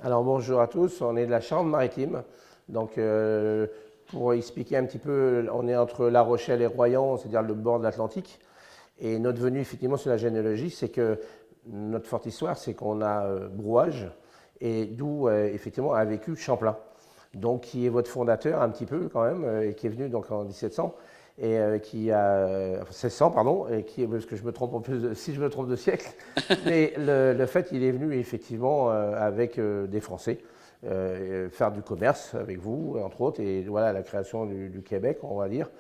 Alors bonjour à tous, on est de la Charente-Maritime. Donc pour expliquer un petit peu, on est entre La Rochelle et Royan, c'est-à-dire le bord de l'Atlantique. Et notre venue effectivement sur la généalogie, c'est que notre forte histoire, c'est qu'on a Brouage et d'où effectivement a vécu Champlain. Donc qui est votre fondateur un petit peu quand même, et qui est venu donc en 1700 et qui a enfin, 1600 pardon, et qui parce que je me trompe en plus si je me trompe de siècle, mais le fait il est venu effectivement avec des Français faire du commerce avec vous entre autres, et voilà la création du Québec on va dire.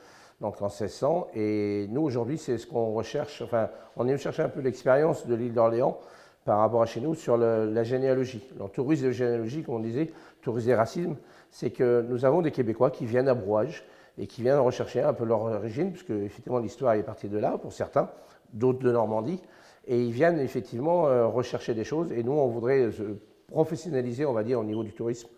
Donc en 1600, et nous aujourd'hui c'est ce qu'on recherche, enfin on est venu chercher un peu l'expérience de l'île d'Orléans par rapport à chez nous sur la généalogie. Donc tourisme de généalogie, comme on disait, tourisme et racisme, c'est que nous avons des Québécois qui viennent à Brouage et qui viennent rechercher un peu leur origine, puisque effectivement l'histoire est partie de là pour certains, d'autres de Normandie, et ils viennent effectivement rechercher des choses, et nous on voudrait se professionnaliser, on va dire, au niveau du tourisme,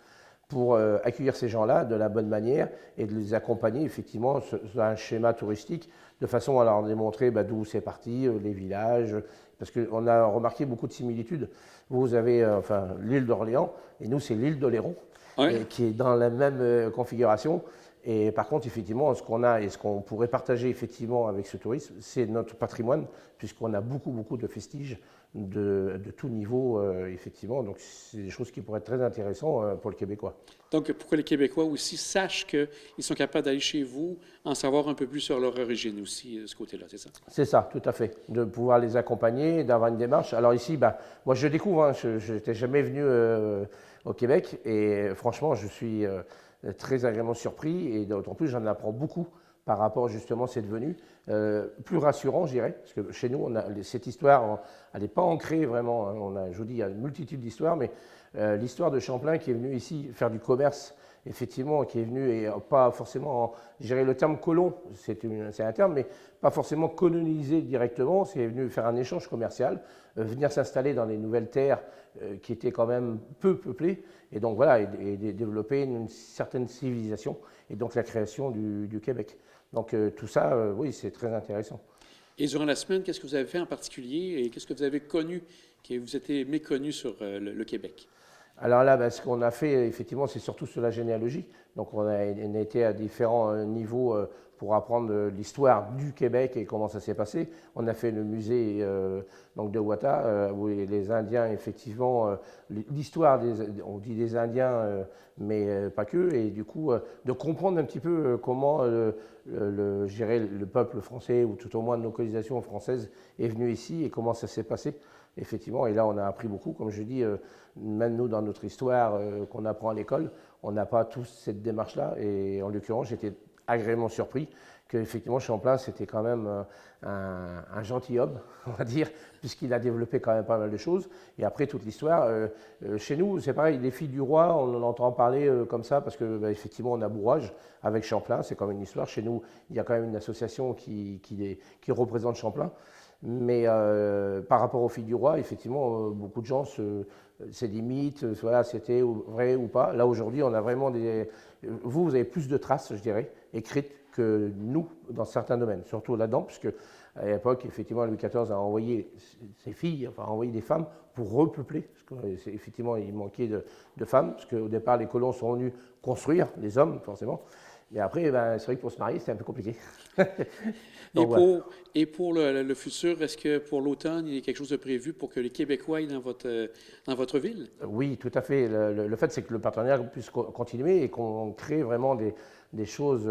pour accueillir ces gens-là de la bonne manière et de les accompagner effectivement sur un schéma touristique de façon à leur démontrer d'où c'est parti, les villages, parce qu'on a remarqué beaucoup de similitudes. Vous avez enfin, l'île d'Orléans et nous c'est l'île d'Oléron, Oui. qui est dans la même configuration. Et par contre, effectivement, ce qu'on a et ce qu'on pourrait partager effectivement avec ce tourisme, c'est notre patrimoine, puisqu'on a beaucoup, beaucoup de vestiges de tout niveau, effectivement. Donc, c'est des choses qui pourraient être très intéressantes pour le Québécois. Donc, pour que les Québécois aussi sachent qu'ils sont capables d'aller chez vous, en savoir un peu plus sur leur origine aussi, ce côté-là, c'est ça? C'est ça, tout à fait. De pouvoir les accompagner, d'avoir une démarche. Alors ici, moi je découvre, hein, je n'étais jamais venu au Québec et franchement, je suis très agréablement surpris et d'autant plus, j'en apprends beaucoup par rapport justement à cette venue. Plus rassurant, je dirais, parce que chez nous, on a, cette histoire, elle n'est pas ancrée vraiment. Hein. Je vous dis, il y a une multitude d'histoires, mais l'histoire de Champlain qui est venu ici faire du commerce, effectivement, qui est venu, et pas forcément, je dirais le terme colon, c'est un terme, mais pas forcément colonisé directement, c'est venu faire un échange commercial, venir s'installer dans les nouvelles terres qui étaient quand même peu peuplées, et donc voilà, et développer une certaine civilisation, et donc la création du Québec. Donc tout ça, oui, c'est très intéressant. Et durant la semaine, qu'est-ce que vous avez fait en particulier et qu'est-ce que vous avez connu, que vous étiez méconnu sur le Québec? Alors là, ce qu'on a fait, effectivement, c'est surtout sur la généalogie. Donc on a été à différents niveaux pour apprendre l'histoire du Québec et comment ça s'est passé. On a fait le musée donc de Wata, où les Indiens, effectivement, l'histoire, on dit des Indiens, mais pas que, et du coup, de comprendre un petit peu comment je dirais, le peuple français, ou tout au moins de nos colonisations françaises, est venu ici et comment ça s'est passé. Effectivement, et là on a appris beaucoup, comme je dis, même nous dans notre histoire qu'on apprend à l'école, on n'a pas tous cette démarche-là, et en l'occurrence j'étais agréablement surpris qu'effectivement Champlain c'était quand même un gentilhomme, on va dire, puisqu'il a développé quand même pas mal de choses, et après toute l'histoire, chez nous c'est pareil, les filles du roi, on en entend parler comme ça, parce que effectivement on a Brouage avec Champlain, c'est quand même une histoire, chez nous il y a quand même une association qui représente Champlain. Mais par rapport aux filles du roi, effectivement, beaucoup de gens c'est des mythes, voilà, c'était vrai ou pas. Là, aujourd'hui, on a vraiment des... vous avez plus de traces, je dirais, écrites que nous, dans certains domaines, surtout là-dedans, puisque à l'époque, effectivement, Louis XIV a envoyé ses filles, enfin, a envoyé des femmes pour repeupler, parce qu'effectivement, il manquait de femmes, parce qu'au départ, les colons sont venus construire, les hommes, forcément. Mais après, c'est vrai que pour se marier, c'était un peu compliqué. Et Donc, voilà. et pour le futur, est-ce que pour l'automne, il y a quelque chose de prévu pour que les Québécois aillent dans votre ville? Oui, tout à fait. Le fait, c'est que le partenariat puisse continuer et qu'on crée vraiment des choses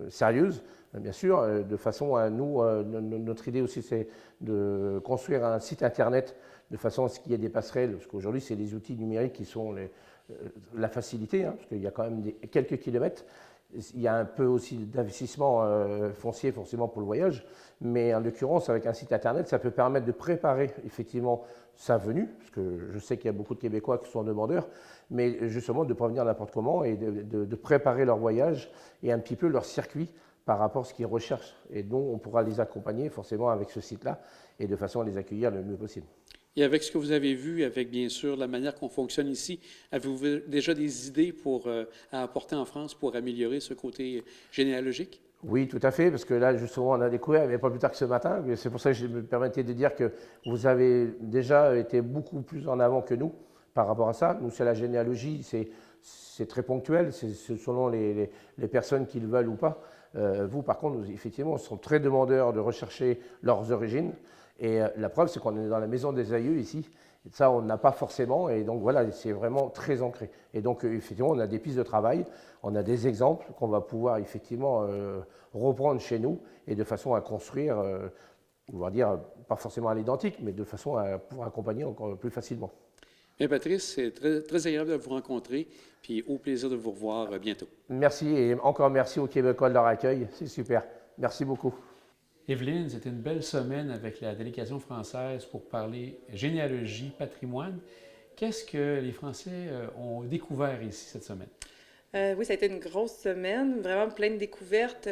sérieuses, bien sûr, de façon à nous, notre idée aussi, c'est de construire un site internet de façon à ce qu'il y ait des passerelles, parce qu'aujourd'hui, c'est les outils numériques qui sont la facilité, hein, parce qu'il y a quand même quelques kilomètres. Il y a un peu aussi d'investissement foncier forcément pour le voyage, mais en l'occurrence avec un site internet, ça peut permettre de préparer effectivement sa venue, parce que je sais qu'il y a beaucoup de Québécois qui sont demandeurs, mais justement de ne pas venir n'importe comment et de préparer leur voyage et un petit peu leur circuit par rapport à ce qu'ils recherchent. Et donc on pourra les accompagner forcément avec ce site-là et de façon à les accueillir le mieux possible. Et avec ce que vous avez vu, avec bien sûr la manière qu'on fonctionne ici, avez-vous déjà des idées à apporter en France pour améliorer ce côté généalogique? Oui, tout à fait, parce que là, justement, on a découvert, mais pas plus tard que ce matin, c'est pour ça que je me permettais de dire que vous avez déjà été beaucoup plus en avant que nous par rapport à ça. Nous, c'est la généalogie, c'est très ponctuel, c'est selon les personnes qui le veulent ou pas. Vous, par contre, effectivement, nous sommes très demandeurs de rechercher leurs origines. Et la preuve, c'est qu'on est dans la maison des aïeux ici. Et ça, on n'a pas forcément. Et donc, voilà, c'est vraiment très ancré. Et donc, effectivement, on a des pistes de travail, on a des exemples qu'on va pouvoir, effectivement, reprendre chez nous et de façon à construire, on va dire, pas forcément à l'identique, mais de façon à pouvoir accompagner encore plus facilement. Bien, Patrice, c'est très, très agréable de vous rencontrer, puis au plaisir de vous revoir bientôt. Merci et encore merci aux Québécois de leur accueil. C'est super. Merci beaucoup. Evelyne, c'était une belle semaine avec la délégation française pour parler généalogie, patrimoine. Qu'est-ce que les Français ont découvert ici cette semaine? Oui, ça a été une grosse semaine, vraiment plein de découvertes.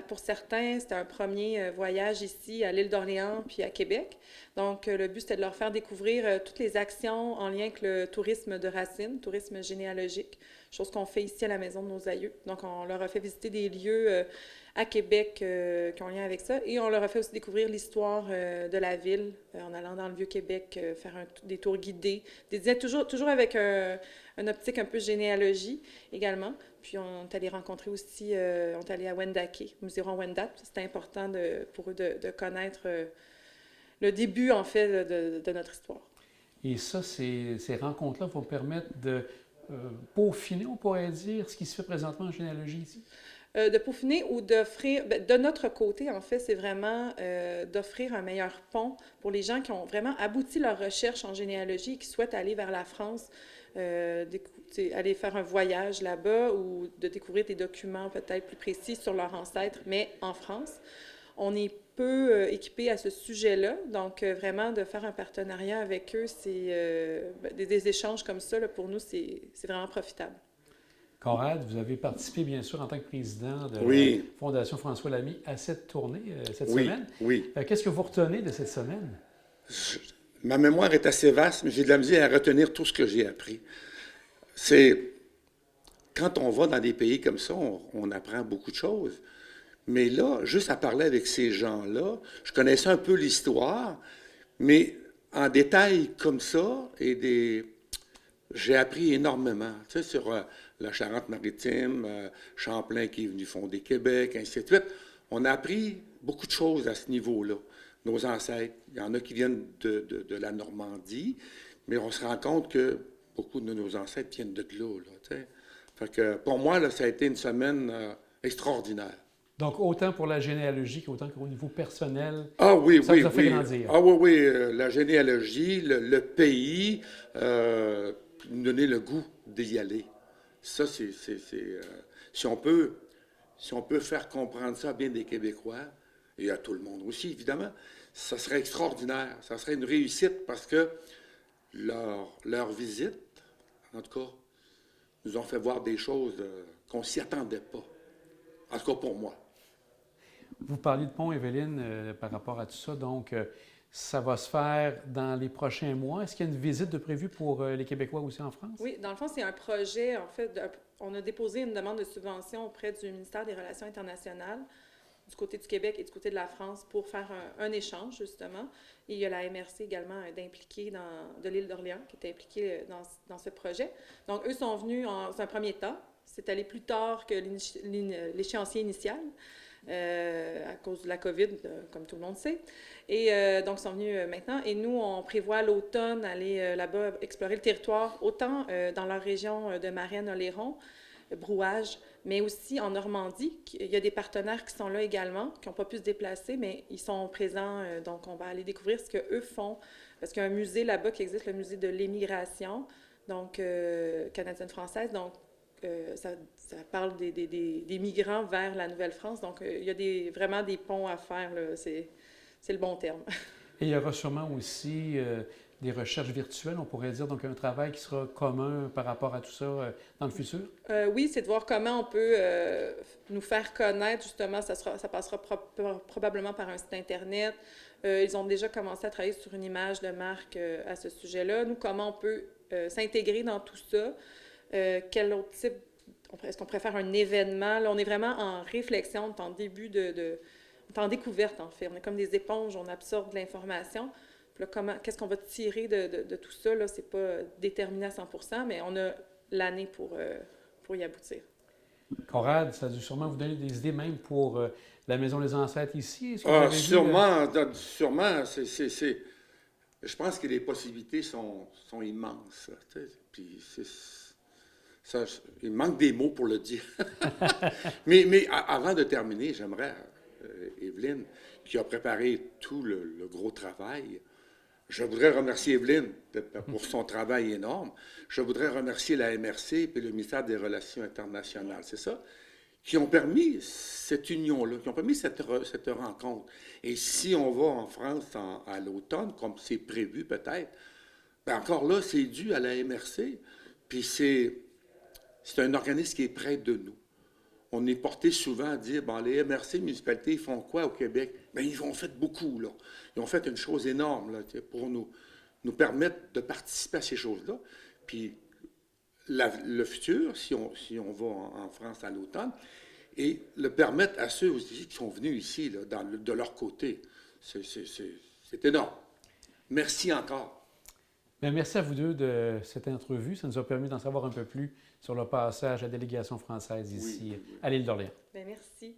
Pour certains, c'était un premier voyage ici à l'île d'Orléans puis à Québec. Donc, le but, c'était de leur faire découvrir toutes les actions en lien avec le tourisme de racines, tourisme généalogique, chose qu'on fait ici à la Maison de nos aïeux. Donc, on leur a fait visiter des lieux à Québec qui ont lien avec ça. Et on leur a fait aussi découvrir l'histoire de la ville en allant dans le Vieux-Québec, faire des tours guidés, toujours avec une optique un peu généalogie également. Puis on est allé rencontrer aussi, on est allé à Wendake, au musée Wendat. C'était important pour eux de connaître le début, en fait, de notre histoire. Et ça, ces rencontres-là vont permettre de peaufiner, on pourrait dire, ce qui se fait présentement en généalogie ici? De peaufiner ou d'offrir, de notre côté, en fait, c'est vraiment d'offrir un meilleur pont pour les gens qui ont vraiment abouti leur recherche en généalogie et qui souhaitent aller vers la France, aller faire un voyage là-bas ou de découvrir des documents peut-être plus précis sur leurs ancêtres, mais en France. On est peu équipés à ce sujet-là, donc vraiment de faire un partenariat avec eux, c'est des échanges comme ça, là, pour nous, c'est vraiment profitable. Conrad, vous avez participé, bien sûr, en tant que président de la Fondation François Lamy à cette tournée, cette semaine. Oui. Qu'est-ce que vous retenez de cette semaine? Ma mémoire est assez vaste, mais j'ai de la misère à retenir tout ce que j'ai appris. C'est quand on va dans des pays comme ça, on apprend beaucoup de choses. Mais là, juste à parler avec ces gens-là, je connaissais un peu l'histoire, mais en détail comme ça, j'ai appris énormément, tu sais, sur la Charente-Maritime, Champlain qui est venu fonder Québec, ainsi de suite. On a appris beaucoup de choses à ce niveau-là. Nos ancêtres, il y en a qui viennent de la Normandie, mais on se rend compte que beaucoup de nos ancêtres viennent de là, tu sais. Fait que pour moi, là, ça a été une semaine extraordinaire. Donc, autant pour la généalogie qu'autant qu'au niveau personnel, ça vous a fait grandir. Ah oui, la généalogie, le pays, nous donner le goût d'y aller. Ça, si on peut faire comprendre ça à bien des Québécois, et à tout le monde aussi, évidemment, ça serait extraordinaire. Ça serait une réussite parce que leur visite, en tout cas, nous ont fait voir des choses qu'on ne s'y attendait pas. En tout cas, pour moi. Vous parliez de pont, Evelyne, par rapport à tout ça. Donc, ça va se faire dans les prochains mois. Est-ce qu'il y a une visite de prévue pour les Québécois aussi en France? Oui, dans le fond, c'est un projet. En fait, on a déposé une demande de subvention auprès du ministère des Relations internationales du côté du Québec et du côté de la France pour faire un échange, justement. Et il y a la MRC également d'impliquer de l'île d'Orléans qui est impliquée dans ce projet. Donc, eux sont venus c'est un premier temps. C'est allé plus tard que l'échéancier initial. À cause de la COVID, comme tout le monde sait. Et donc, ils sont venus maintenant. Et nous, on prévoit l'automne aller là-bas explorer le territoire, autant dans leur région de Marianne-Oléron, Brouage, mais aussi en Normandie. Il y a des partenaires qui sont là également, qui n'ont pas pu se déplacer, mais ils sont présents. Donc, on va aller découvrir ce qu'eux font. Parce qu'il y a un musée là-bas qui existe, le musée de l'émigration, donc canadienne-française. Donc, ça parle des migrants vers la Nouvelle-France. Donc, il y a vraiment des ponts à faire, là. C'est le bon terme. Et il y aura sûrement aussi des recherches virtuelles, on pourrait dire, donc un travail qui sera commun par rapport à tout ça dans le futur? Oui, c'est de voir comment on peut nous faire connaître, justement, ça passera probablement par un site Internet. Ils ont déjà commencé à travailler sur une image de marque à ce sujet-là. Nous, comment on peut s'intégrer dans tout ça? Quel autre type, est-ce qu'on préfère un événement? Là, on est vraiment en réflexion, on est en début on est en découverte, en fait. On est comme des éponges, on absorbe de l'information. Puis Là, qu'est-ce qu'on va tirer de tout ça, là, c'est pas déterminé à 100%, mais on a l'année pour y aboutir. Conrad, ça a dû sûrement vous donner des idées même pour la Maison des Ancêtres ici. Est-ce que vous Ah, avez vu, sûrement, je pense que les possibilités sont immenses. Tu sais, puis il manque des mots pour le dire. mais avant de terminer, j'aimerais, Evelyne, qui a préparé tout le gros travail, je voudrais remercier Evelyne pour son travail énorme. Je voudrais remercier la MRC et le ministère des Relations internationales, c'est ça, qui ont permis cette union-là, qui ont permis cette rencontre. Et si on va en France à l'automne, comme c'est prévu peut-être, bien encore là, c'est dû à la MRC. Puis c'est un organisme qui est près de nous. On est porté souvent à dire, bon, les MRC, municipalités, ils font quoi au Québec? Bien, ils ont fait beaucoup, là. Ils ont fait une chose énorme, là, pour nous permettre de participer à ces choses-là. Puis le futur, si on va en France à l'automne, et le permettre à ceux aussi qui sont venus ici, là, de leur côté. C'est énorme. Merci encore. Bien, merci à vous deux de cette entrevue. Ça nous a permis d'en savoir un peu plus sur le passage à la délégation française ici à l'île d'Orléans. Bien, merci.